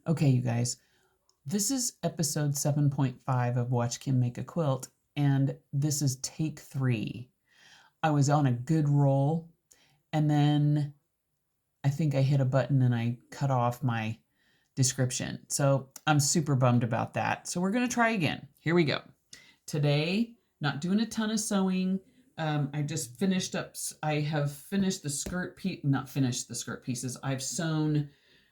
Okay, you guys, this is episode 7.5 of Watch Kim Make a Quilt, and this is take 3. I was on a good roll, and then I think I hit a button and I cut off my description. So I'm super bummed about that. So we're going to try again. Here we go. Today, not doing a ton of sewing. I just finished up, I have finished the skirt piece, not finished the skirt pieces. I've sewn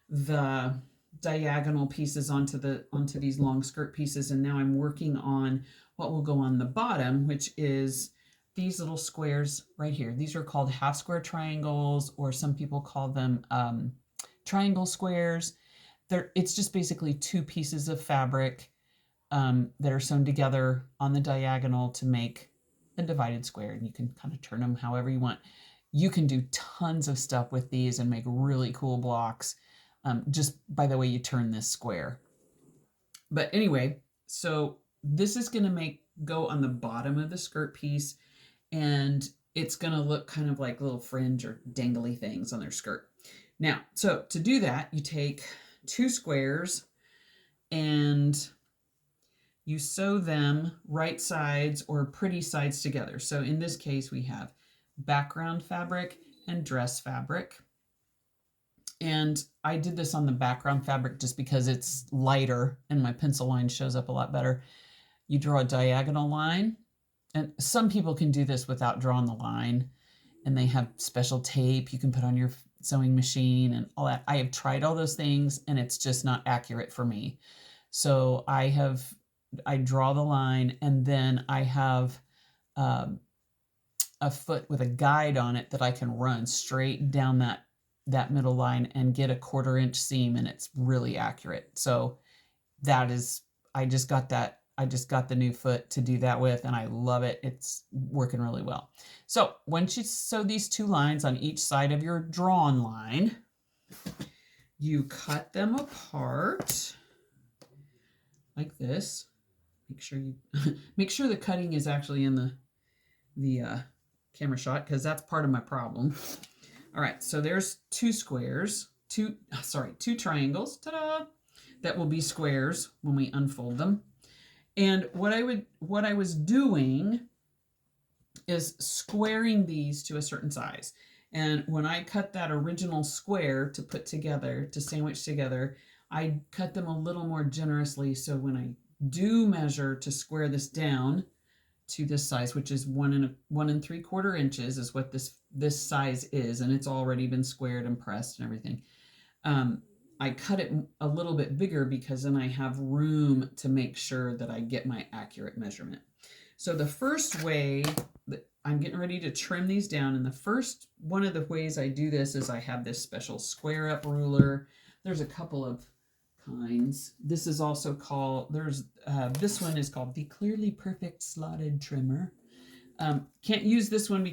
the diagonal pieces onto these long skirt pieces, and now I'm working on what will go on the bottom, which is these little squares right here. These are called half square triangles, or some people call them triangle squares. It's just basically two pieces of fabric that are sewn together on the diagonal to make a divided square, and you can kind of turn them however you want. You can do tons of stuff with these and make really cool blocks just by the way you turn this square. But anyway, so this is going to go on the bottom of the skirt piece, and it's going to look kind of like little fringe or dangly things on their skirt. Now, so to do that, you take two squares and you sew them right sides or pretty sides together. So in this case, we have background fabric and dress fabric. And I did this on the background fabric just because it's lighter and my pencil line shows up a lot better. You draw a diagonal line, and some people can do this without drawing the line, and they have special tape you can put on your sewing machine and all that. I have tried all those things and it's just not accurate for me. So I draw the line, and then I have a foot with a guide on it that I can run straight down that middle line and get a 1/4 inch seam, and it's really accurate. So that is, I just got the new foot to do that with, and I love it. It's working really well. So once you sew these two lines on each side of your drawn line, you cut them apart like this. Make sure the cutting is actually in the camera shot, because that's part of my problem. All right, so there's two triangles, ta-da, that will be squares when we unfold them. And what I was doing is squaring these to a certain size. And when I cut that original square to put together, to sandwich together, I cut them a little more generously. So when I do measure to square this down to this size, which is 1 3/4 inches, is what this size is, and it's already been squared and pressed and everything. I cut it a little bit bigger because then I have room to make sure that I get my accurate measurement. So the first way that I'm getting ready to trim these down, and the first one of the ways I do this is I have this special square up ruler. There's a couple of kinds. This is also called, this one is called the Clearly Perfect Slotted Trimmer. Can't use this one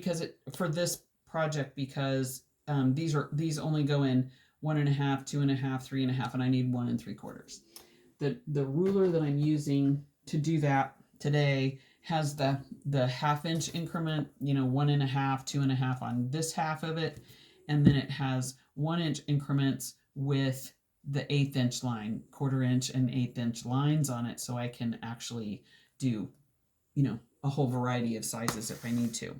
for this project because these only go in 1.5, 2.5, 3.5, and I need 1 3/4. The ruler that I'm using to do that today has the 1/2 inch increment, 1.5, 2.5 on this half of it, and then it has 1 inch increments with the 1/8 inch line, 1/4 inch and 1/8 inch lines on it, so I can actually do, a whole variety of sizes if I need to.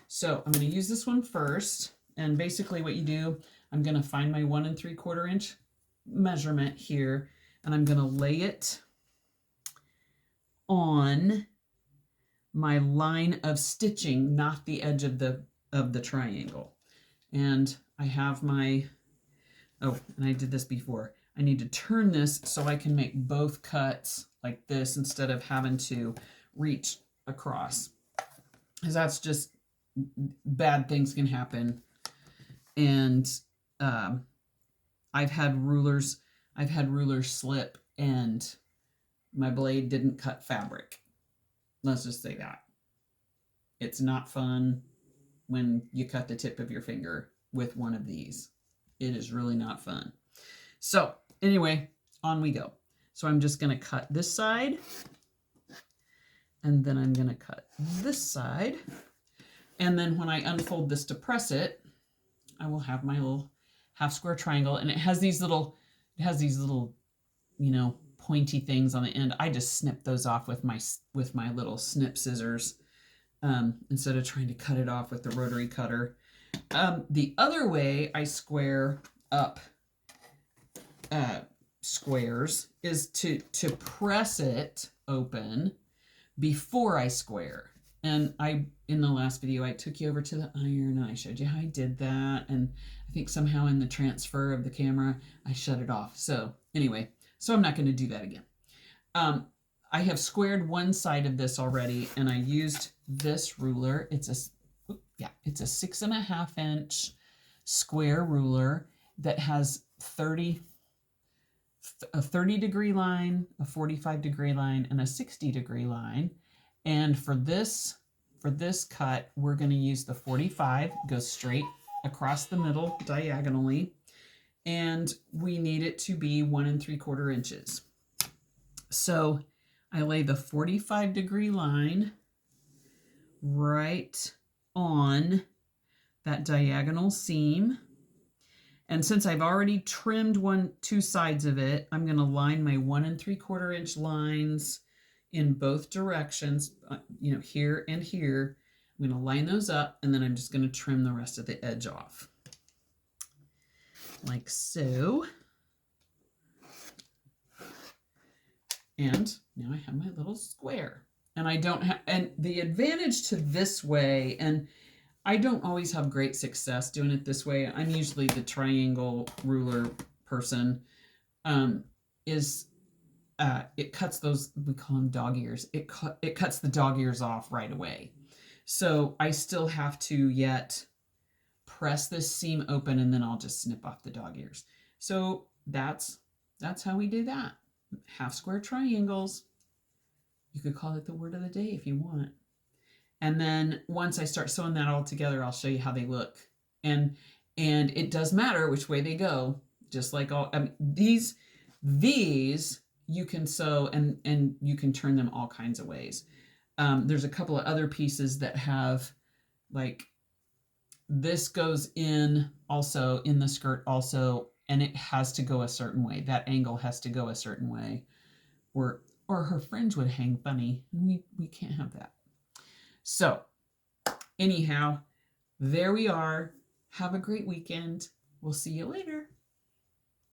So I'm going to use this one first, and basically what you do, I'm going to find my 1 3/4 inch measurement here, and I'm going to lay it on my line of stitching, not the edge of the triangle. And I have my, and I did this before. I need to turn this so I can make both cuts like this instead of having to reach across, because that's just, bad things can happen. And I've had rulers slip and my blade didn't cut fabric. Let's just say that. It's not fun when you cut the tip of your finger with one of these. It is really not fun. So anyway, on we go. So I'm just going to cut this side, and then I'm going to cut this side. And then when I unfold this to press it, I will have my little half square triangle, and it has these little pointy things on the end. I just snip those off with my little snip scissors instead of trying to cut it off with the rotary cutter. The other way I square up squares is to press it open before I square. And in the last video, I took you over to the iron and I showed you how I did that. And I think somehow in the transfer of the camera, I shut it off. So anyway, so I'm not going to do that again. I have squared one side of this already, and I used this ruler. It's a 6.5 inch square ruler that has a 30-degree line, a 45-degree line, and a 60-degree line. And for this cut, we're going to use the 45, goes straight across the middle diagonally, and we need it to be 1 3/4 inches. So I lay the 45-degree line right on that diagonal seam. And since I've already trimmed two sides of it, I'm going to line my 1 3/4 inch lines in both directions, here and here. I'm going to line those up, and then I'm just going to trim the rest of the edge off. Like so. And now I have my little square. And I don't have, and the advantage to this way, and I don't always have great success doing it this way. I'm usually the triangle ruler person, is it cuts those, we call them dog ears. It cuts the dog ears off right away. So I still have to yet press this seam open, and then I'll just snip off the dog ears. So that's how we do that. Half square triangles. You could call it the word of the day if you want. And then once I start sewing that all together, I'll show you how they look. And it does matter which way they go. Just like these you can sew and you can turn them all kinds of ways. There's a couple of other pieces that have, like, this goes in also in the skirt also, and it has to go a certain way. That angle has to go a certain way, or her fringe would hang funny. We can't have that. So anyhow, there we are. Have a great weekend. We'll see you later.